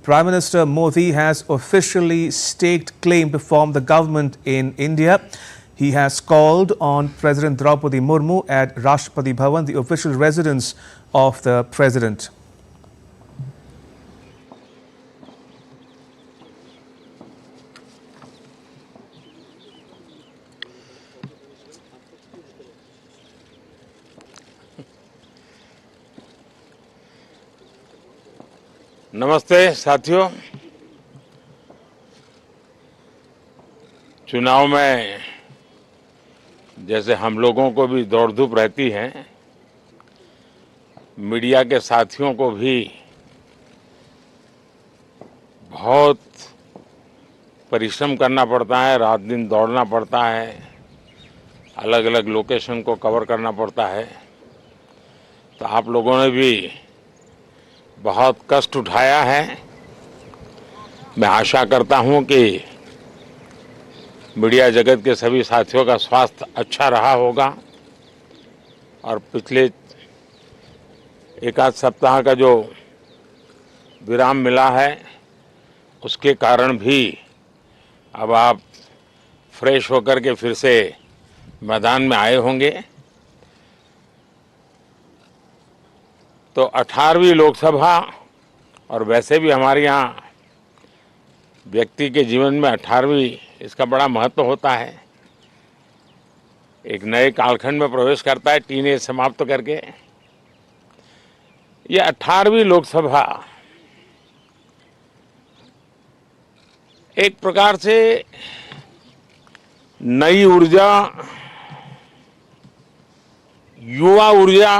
Prime Minister Modi has officially staked claim to form the government in India. He has called on President Draupadi Murmu at Rashtrapati Bhavan, the official residence of the President. नमस्ते साथियों। चुनाव में जैसे हम लोगों को भी दौड़ धूप रहती है, मीडिया के साथियों को भी बहुत परिश्रम करना पड़ता है, रात दिन दौड़ना पड़ता है, अलग अलग लोकेशन को कवर करना पड़ता है। तो आप लोगों ने भी बहुत कष्ट उठाया है। मैं आशा करता हूं कि मीडिया जगत के सभी साथियों का स्वास्थ्य अच्छा रहा होगा और पिछले एक आध सप्ताह का जो विराम मिला है उसके कारण भी अब आप फ्रेश होकर के फिर से मैदान में आए होंगे। तो 18वीं लोकसभा, और वैसे भी हमारे यहाँ व्यक्ति के जीवन में 18वीं इसका बड़ा महत्व होता है। एक नए कालखंड में प्रवेश करता है, टीनेज समाप्त करके। ये 18वीं लोकसभा एक प्रकार से नई ऊर्जा, युवा ऊर्जा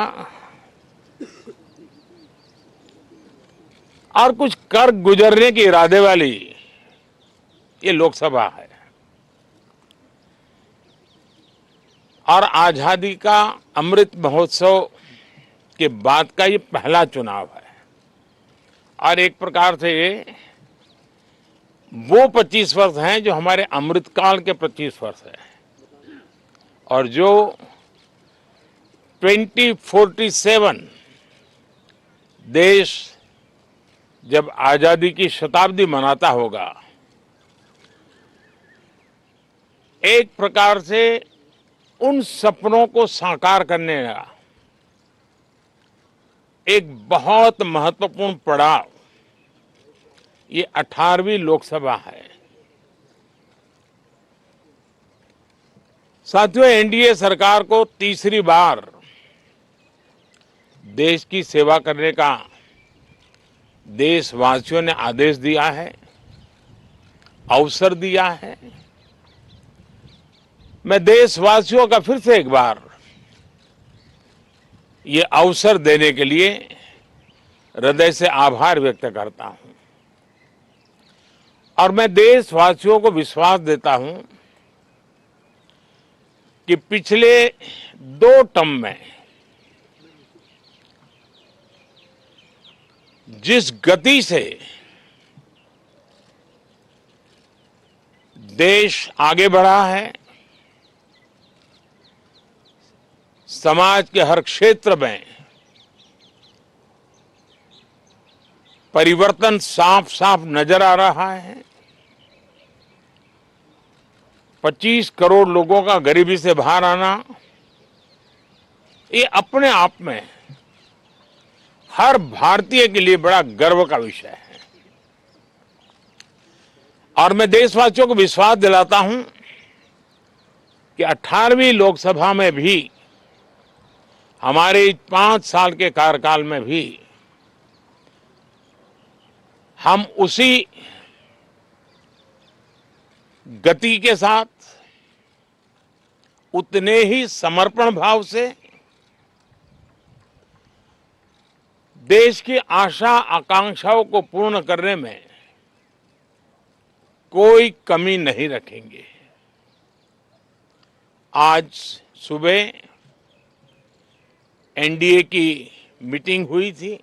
और कुछ कर गुजरने के इरादे वाली ये लोकसभा है। और आजादी का अमृत महोत्सव के बाद का ये पहला चुनाव है। और एक प्रकार से ये वो 25 वर्ष हैं जो हमारे अमृतकाल के 25 वर्ष है, और जो 2047 देश जब आजादी की शताब्दी मनाता होगा, एक प्रकार से उन सपनों को साकार करने का एक बहुत महत्वपूर्ण पड़ाव ये 18वीं लोकसभा है। साथियों, एनडीए सरकार को तीसरी बार देश की सेवा करने का देशवासियों ने आदेश दिया है, अवसर दिया है। मैं देशवासियों का फिर से एक बार ये अवसर देने के लिए हृदय से आभार व्यक्त करता हूं। और मैं देशवासियों को विश्वास देता हूं कि पिछले 2 टर्म में जिस गति से देश आगे बढ़ा है, समाज के हर क्षेत्र में परिवर्तन साफ साफ नजर आ रहा है। 25 करोड़ लोगों का गरीबी से बाहर आना, ये अपने आप में हर भारतीय के लिए बड़ा गर्व का विषय है। और मैं देशवासियों को विश्वास दिलाता हूं कि 18वीं लोकसभा में भी, हमारे 5 साल के कार्यकाल में भी, हम उसी गति के साथ, उतने ही समर्पण भाव से देश की आशा आकांक्षाओं को पूर्ण करने में कोई कमी नहीं रखेंगे। आज सुबह एनडीए की मीटिंग हुई थी।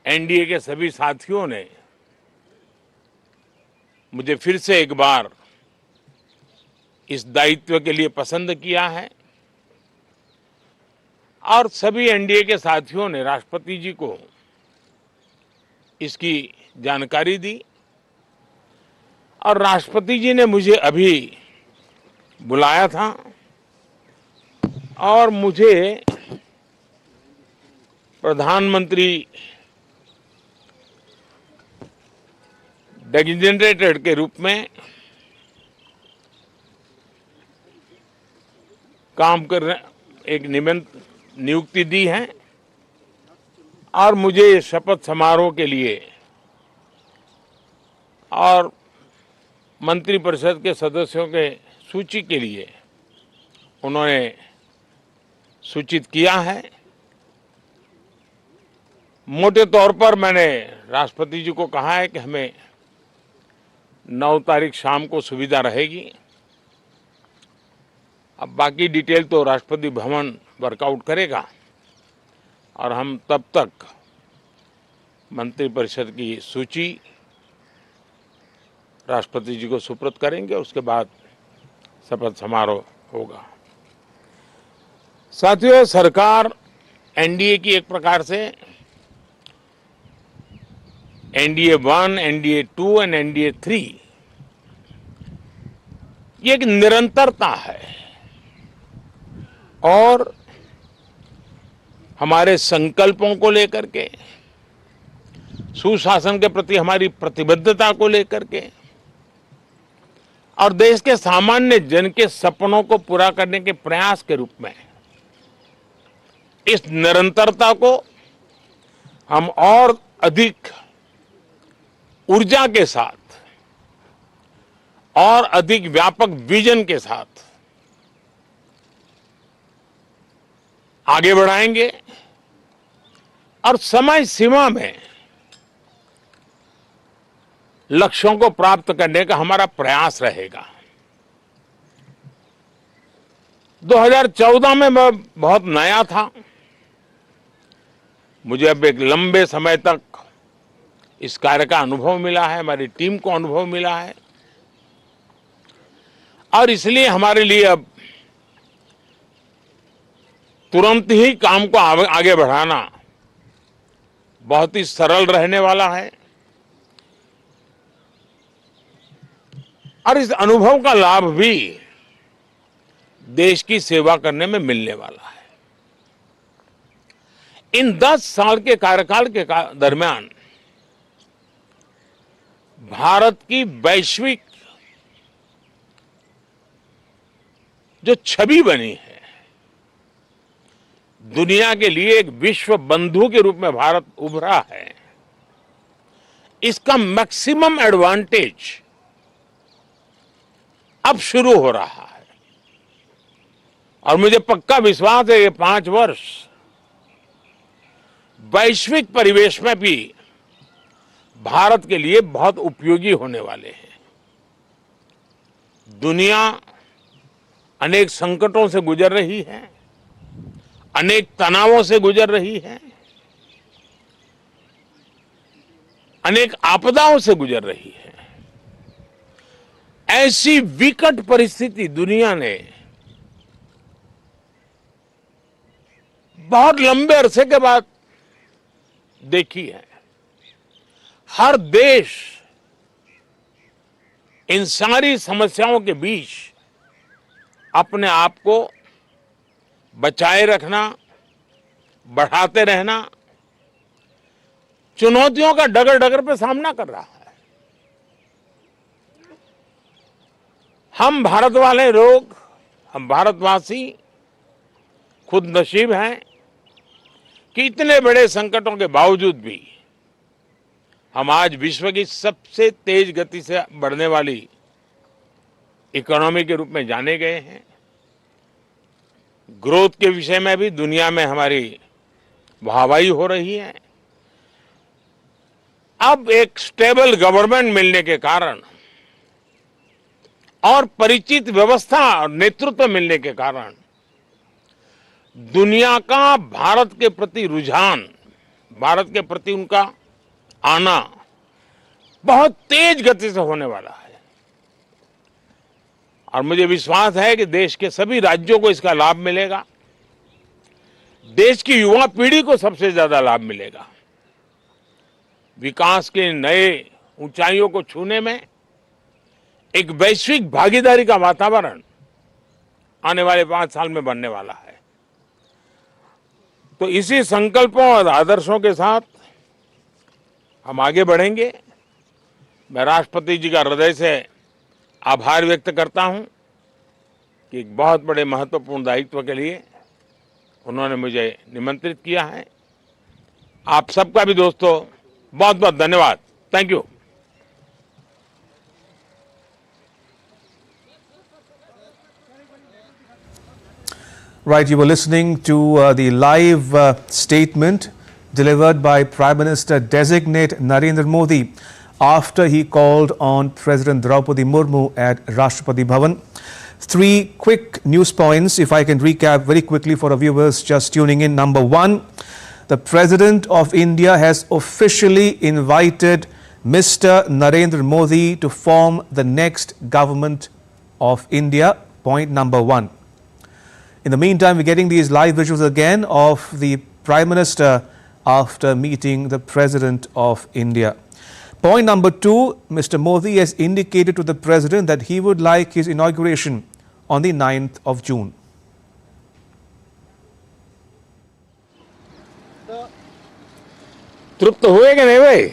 एनडीए के सभी साथियों ने मुझे फिर से एक बार इस दायित्व के लिए पसंद किया है, और सभी एनडीए के साथियों ने राष्ट्रपति जी को इसकी जानकारी दी और राष्ट्रपति जी ने मुझे अभी बुलाया था और मुझे प्रधानमंत्री डेजिग्नेटेड के रूप में काम कर एक नियुक्ति दी है और मुझे शपथ समारोह के लिए और मंत्रिपरिषद के सदस्यों के सूची के लिए उन्होंने सूचित किया है। मोटे तौर पर मैंने राष्ट्रपति जी को कहा है कि हमें 9 तारीख शाम को सुविधा रहेगी। अब बाकी डिटेल तो राष्ट्रपति भवन वर्कआउट करेगा और हम तब तक मंत्रिपरिषद की सूची राष्ट्रपति जी को सुपुर्द करेंगे। उसके बाद शपथ समारोह होगा। साथियों, सरकार एनडीए की एक प्रकार से एनडीए 1, एनडीए 2 और एनडीए 3 ये एक निरंतरता है और हमारे संकल्पों को लेकर के, सुशासन के प्रति हमारी प्रतिबद्धता को लेकर के और देश के सामान्य जन के सपनों को पूरा करने के प्रयास के रूप में इस निरंतरता को हम और अधिक ऊर्जा के साथ और अधिक व्यापक विजन के साथ आगे बढ़ाएंगे और समय सीमा में लक्ष्यों को प्राप्त करने का हमारा प्रयास रहेगा। 2014 में मैं बहुत नया था। मुझे अब एक लंबे समय तक इस कार्य का अनुभव मिला है, हमारी टीम को अनुभव मिला है और इसलिए हमारे लिए अब तुरंत ही काम को आगे बढ़ाना बहुत ही सरल रहने वाला है और इस अनुभव का लाभ भी देश की सेवा करने में मिलने वाला है। इन 10 साल के कार्यकाल के दरमियान भारत की वैश्विक जो छवि बनी है, दुनिया के लिए एक विश्व बंधु के रूप में भारत उभरा है, इसका मैक्सिमम एडवांटेज अब शुरू हो रहा है और मुझे पक्का विश्वास है ये 5 वर्ष वैश्विक परिवेश में भी भारत के लिए बहुत उपयोगी होने वाले हैं। दुनिया अनेक संकटों से गुजर रही है, अनेक तनावों से गुजर रही है, अनेक आपदाओं से गुजर रही है। ऐसी विकट परिस्थिति दुनिया ने बहुत लंबे अरसे के बाद देखी है। हर देश इन सारी समस्याओं के बीच अपने आप को बचाए रखना, बढ़ाते रहना, चुनौतियों का डगर डगर पे सामना कर रहा है। हम भारत वाले लोग, हम भारतवासी खुद नसीब हैं कि इतने बड़े संकटों के बावजूद भी हम आज विश्व की सबसे तेज गति से बढ़ने वाली इकोनॉमी के रूप में जाने गए हैं। ग्रोथ के विषय में भी दुनिया में हमारी वाहवाही हो रही है। अब एक स्टेबल गवर्नमेंट मिलने के कारण और परिचित व्यवस्था और नेतृत्व मिलने के कारण दुनिया का भारत के प्रति रुझान, भारत के प्रति उनका आना बहुत तेज गति से होने वाला है और मुझे विश्वास है कि देश के सभी राज्यों को इसका लाभ मिलेगा। देश की युवा पीढ़ी को सबसे ज्यादा लाभ मिलेगा। विकास के नए ऊंचाइयों को छूने में एक वैश्विक भागीदारी का वातावरण आने वाले 5 साल में बनने वाला है। तो इसी संकल्पों और आदर्शों के साथ हम आगे बढ़ेंगे। मैं राष्ट्रपति जी का हृदय से आभार व्यक्त करता हूं कि एक बहुत बड़े महत्वपूर्ण दायित्व के लिए उन्होंने मुझे निमंत्रित किया है। आप सबका भी दोस्तों बहुत बहुत धन्यवाद। Thank you. Right, you were listening to the live statement delivered by Prime Minister designate Narendra Modi after he called on President Draupadi Murmu at Rashtrapati Bhavan. 3 quick news points, if I can recap very quickly for our viewers just tuning in. Number 1, the President of India has officially invited Mr. Narendra Modi to form the next government of India. Point number 1. In the meantime, we're getting these live visuals again of the Prime Minister after meeting the President of India. Point number 2, Mr. Modi has indicated to the President that he would like his inauguration on the 9th of June. तृप्त हुए कि नहीं भाई?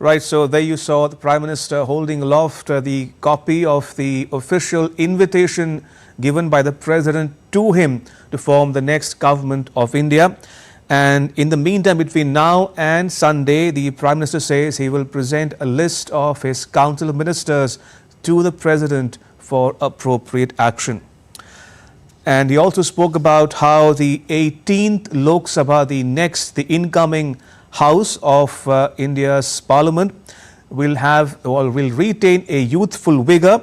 Right, so there you saw the Prime Minister holding aloft the copy of the official invitation given by the President to him to form the next government of India. And in the meantime, between now and Sunday, the Prime Minister says he will present a list of his Council of Ministers to the President for appropriate action. And he also spoke about how the 18th Lok Sabha, the incoming House of India's Parliament, will retain a youthful vigor.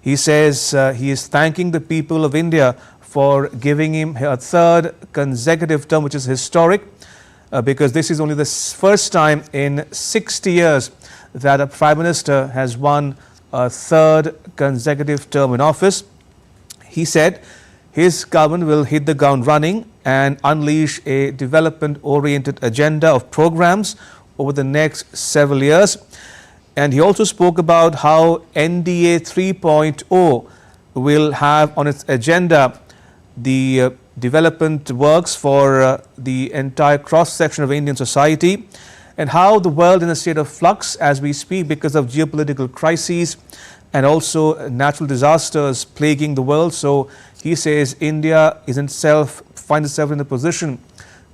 He says he is thanking the people of India for giving him a 3rd consecutive term, which is historic, because this is only the first time in 60 years that a Prime Minister has won a 3rd consecutive term in office. He said his government will hit the ground running and unleash a development-oriented agenda of programs over the next several years. And he also spoke about how NDA 3.0 will have on its agenda the development works for the entire cross-section of Indian society, and how the world is in a state of flux as we speak because of geopolitical crises and also natural disasters plaguing the world. So he says India finds itself in a position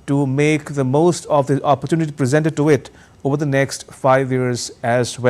to make the most of the opportunity presented to it over the next 5 years as well.